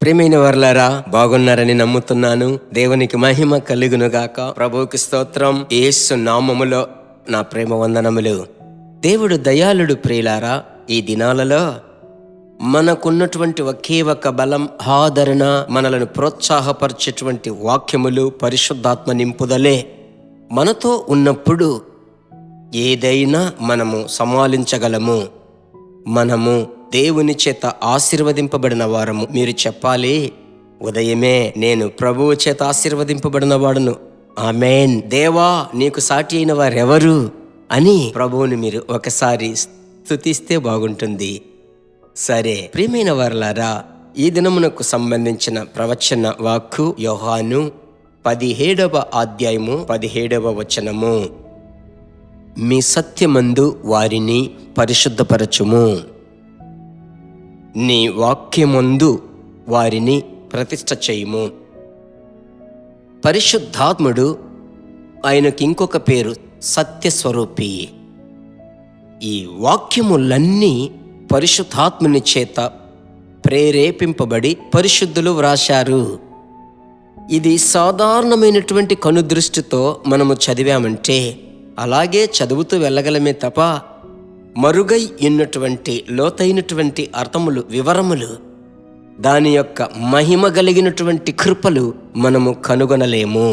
ప్రియమైన వర్లారా, బాగున్నారని నమ్ముతున్నాను. దేవునికి మహిమ కలుగునుగాక. ప్రభువుకి స్తోత్రం. యేసు నామములో నా ప్రేమ వందనములు. దేవుడు దయాళుడు. ప్రియులారా, ఈ దినాలలో మనకున్నటువంటి ఒకే ఒక బలం, ఆదరణ, మనలను ప్రోత్సాహపరిచేటువంటి వాక్యములు, పరిశుద్ధాత్మ నింపుదలే. మనతో ఉన్నప్పుడు ఏదైనా మనము సమాలించగలము. మనము దేవుని చేత ఆశీర్వదింపబడిన వారము. మీరు చెప్పాలి, ఉదయమే నేను ప్రభువు చేత ఆశీర్వదింపబడిన వాడును. ఆమేన్. దేవా, నీకు సాటి అయిన వారెవరు అని ప్రభువుని మీరు ఒకసారి స్తుతిస్తే బాగుంటుంది. సరే, ప్రియమైన వారలారా, ఈ దినమునకు సంబంధించిన ప్రవచన వాక్కు యోహాను 17వ అధ్యాయము 17వ వచనము. మీ సత్యమందు వారిని పరిశుద్ధపరచుము, నీ వాక్యమందు వారిని ప్రతిష్ఠ చేయుము. పరిశుద్ధాత్ముడు, ఆయనకి ఇంకొక పేరు సత్యస్వరూపి. ఈ వాక్యములన్నీ పరిశుద్ధాత్ముని చేత ప్రేరేపింపబడి పరిశుద్ధులు వ్రాశారు. ఇది సాధారణమైనటువంటి కనుదృష్టితో మనము చదివామంటే అలాగే చదువుతూ వెళ్ళగలమే తప్ప మరుగై ఉన్నటువంటి లోతైనటువంటి అర్థములు, వివరములు, దాని యొక్క మహిమ కలిగినటువంటి కృపలు మనము కనుగొనలేము.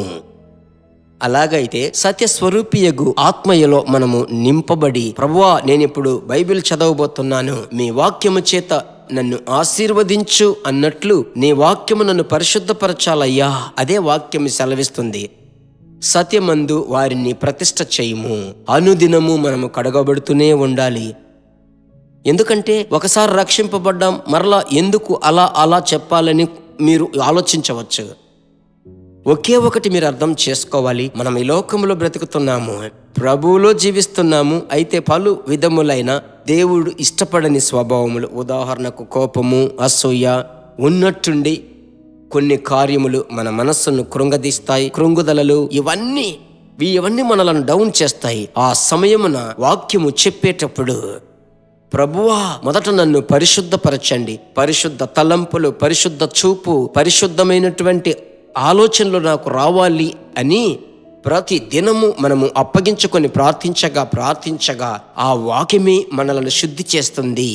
అలాగైతే సత్యస్వరూపియగు ఆత్మయలో మనము నింపబడి, ప్రభువా, నేనిప్పుడు బైబిల్ చదవబోతున్నాను, మీ వాక్యము చేత నన్ను ఆశీర్వదించు అన్నట్లు నీ వాక్యము నన్ను పరిశుద్ధపరచాలయ్యా. అదే వాక్యము సెలవిస్తుంది. సత్యమందు వారిని ప్రతిష్ఠ చేయుము. అనుదినము మనము కడగబడుతూనే ఉండాలి. ఎందుకంటే ఒకసారి రక్షింపబడ్డాం, మరలా ఎందుకు అలా చెప్పాలని మీరు ఆలోచించవచ్చు. ఒకే ఒకటి మీరు అర్థం చేసుకోవాలి. మనం ఈ లోకంలో బ్రతుకుతున్నాము, ప్రభువులో జీవిస్తున్నాము. అయితే పలు విధములైన దేవుడు ఇష్టపడని స్వభావములు, ఉదాహరణకు కోపము, అసూయ ఉన్నట్టుండి కొన్ని కార్యములు మన మనస్సును కృంగదీస్తాయి. కృంగుదలలు ఇవన్నీ మనలను డౌన్ చేస్తాయి. ఆ సమయమున వాక్యము చెప్పేటప్పుడు, ప్రభువా, మొదట నన్ను పరిశుద్ధపరచండి, పరిశుద్ధ తలంపులు, పరిశుద్ధ చూపు, పరిశుద్ధమైనటువంటి ఆలోచనలు నాకు రావాలి అని ప్రతి దినము మనము అప్పగించుకొని ప్రార్థించగా ఆ వాక్యమే మనలను శుద్ధి చేస్తుంది.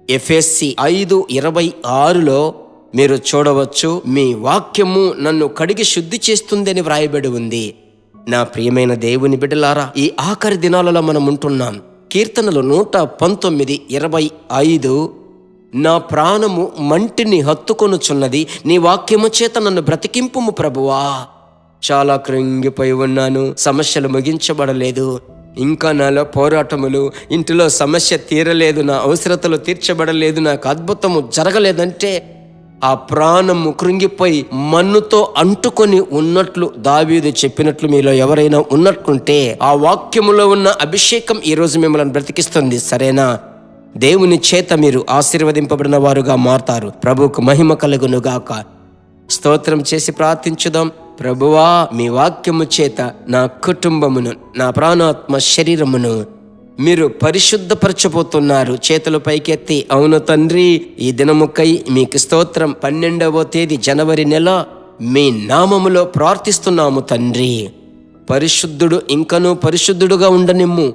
ఎఫెసీ 5:26లో మీరు చూడవచ్చు, మీ వాక్యము నన్ను కడిగి శుద్ధి చేస్తుంది అని వ్రాయబడి ఉంది. నా ప్రియమైన దేవుని బిడ్డలారా, ఈ ఆఖరి దినాలలో మనం ఉంటున్నాం. కీర్తనలు 119:25, నా ప్రాణము మంటిని హత్తుకొనుచున్నది, నీ వాక్యము చేత నన్ను బ్రతికింపుము ప్రభువా. చాలా కృంగిపోయి ఉన్నాను, సమస్యలు ముగించబడలేదు, ఇంకా నాలో పోరాటములు, ఇంటిలో సమస్య తీరలేదు, నా అవసరతలు తీర్చబడలేదు, నాకు అద్భుతము జరగలేదంటే ఆ ప్రాణము కృంగిపోయి మన్నుతో అంటుకొని ఉన్నట్లు దావీదు చెప్పినట్లు మీలో ఎవరైనా ఉన్నట్టుంటే ఆ వాక్యములో ఉన్న అభిషేకం ఈరోజు మిమ్మల్ని బ్రతికిస్తుంది. సరేనా? దేవుని చేత మీరు ఆశీర్వదింపబడిన వారుగా మారతారు. ప్రభువుకు మహిమ కలుగునుగాక. స్తోత్రం చేసి ప్రార్థించుదాం. ప్రభువా, మీ వాక్యము చేత నా కుటుంబమును, నా ప్రాణాత్మ శరీరమును మీరు పరిశుద్ధపరచబోతున్నారు. చేతులు పైకెత్తి, అవును తండ్రి, ఈ దినముకై మీకు స్తోత్రం. 12వ తేదీ జనవరి నెల మీ నామములో ప్రార్థిస్తున్నాము తండ్రి. పరిశుద్ధుడు ఇంకనూ పరిశుద్ధుడుగా ఉండనిమ్ము,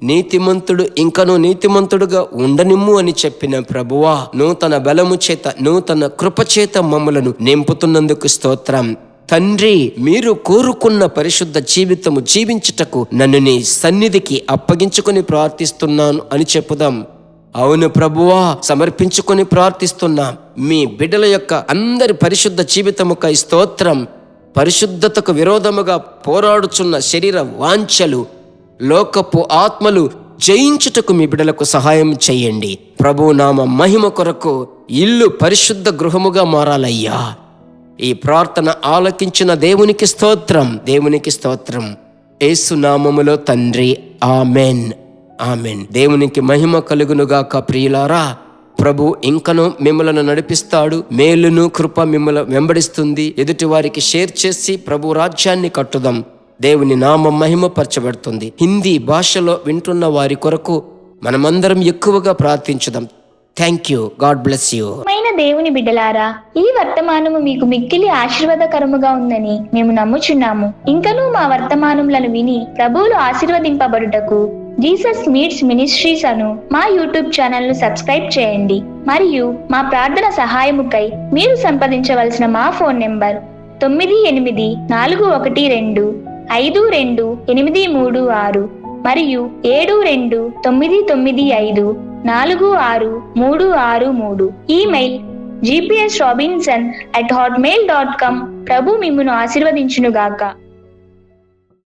నీతిమంతుడు ఇంకనూ నీతిమంతుడుగా ఉండనిమ్ము అని చెప్పిన ప్రభువా, నూతన బలము చేత, నూతన కృపచేత మమ్మలను నింపుతున్నందుకు స్తోత్రం తండ్రి. మీరు కోరుకున్న పరిశుద్ధ జీవితము జీవించుటకు నన్ను నీ సన్నిధికి అప్పగించుకొని ప్రార్థిస్తున్నాను అని చెప్పుదాం. అవును ప్రభువా, సమర్పించుకొని ప్రార్థిస్తున్నాం. మీ బిడ్డల యొక్క అందరి పరిశుద్ధ జీవితముకై స్తోత్రం. పరిశుద్ధతకు విరోధముగా పోరాడుచున్న శరీర వాంఛలు, లోకపు ఆత్మలు జయించుటకు మీ బిడ్డలకు సహాయం చేయండి. ప్రభు నామ మహిమ కొరకు ఇల్లు పరిశుద్ధ గృహముగా మారాలయ్యా. ఈ ప్రార్థన ఆలకించిన దేవునికి స్తోత్రం, దేవునికి స్తోత్రం. యేసు నామములో తండ్రి, ఆమెన్, ఆమెన్. దేవునికి మహిమ కలుగునుగాక. ప్రియులారా, ప్రభు ఇంకనూ మిమ్మలను నడిపిస్తాడు. మేలును కృప మిమ్మల్ని వెంబడిస్తుంది. ఎదుటి వారికి షేర్ చేసి ప్రభు రాజ్యాన్ని కట్టుదాం. దేవుని నామం మహిమపరచబడుతుంది. హిందీ భాషలో వింటున్న వారి కొరకు మనమందరం ఎక్కువగా ప్రార్థించుదాం. Thank you. God bless you. దేవుని బిడ్డలారా, ఈ వర్తమానము మీకు మిక్కిలి ఆశీర్వాదకరముగా ఉందని మేము నమ్ముచున్నాము. ఇంకనూ మా వర్తమానములను విని ప్రభువులు ఆశీర్వదింపబడుటకు జీసస్ మీట్స్ మినిస్ట్రీస్ అను మా యూట్యూబ్ ఛానల్ ను సబ్స్క్రైబ్ చేయండి. మరియు మా ప్రార్థన సహాయముకై మీరు సంప్రదించవలసిన మా ఫోన్ నెంబర్ 9841425286 మరియు 7295463633. Email gpsrobinson@hotmail.com. ప్రభు మిమ్మును ఆశీర్వదించునుగాక.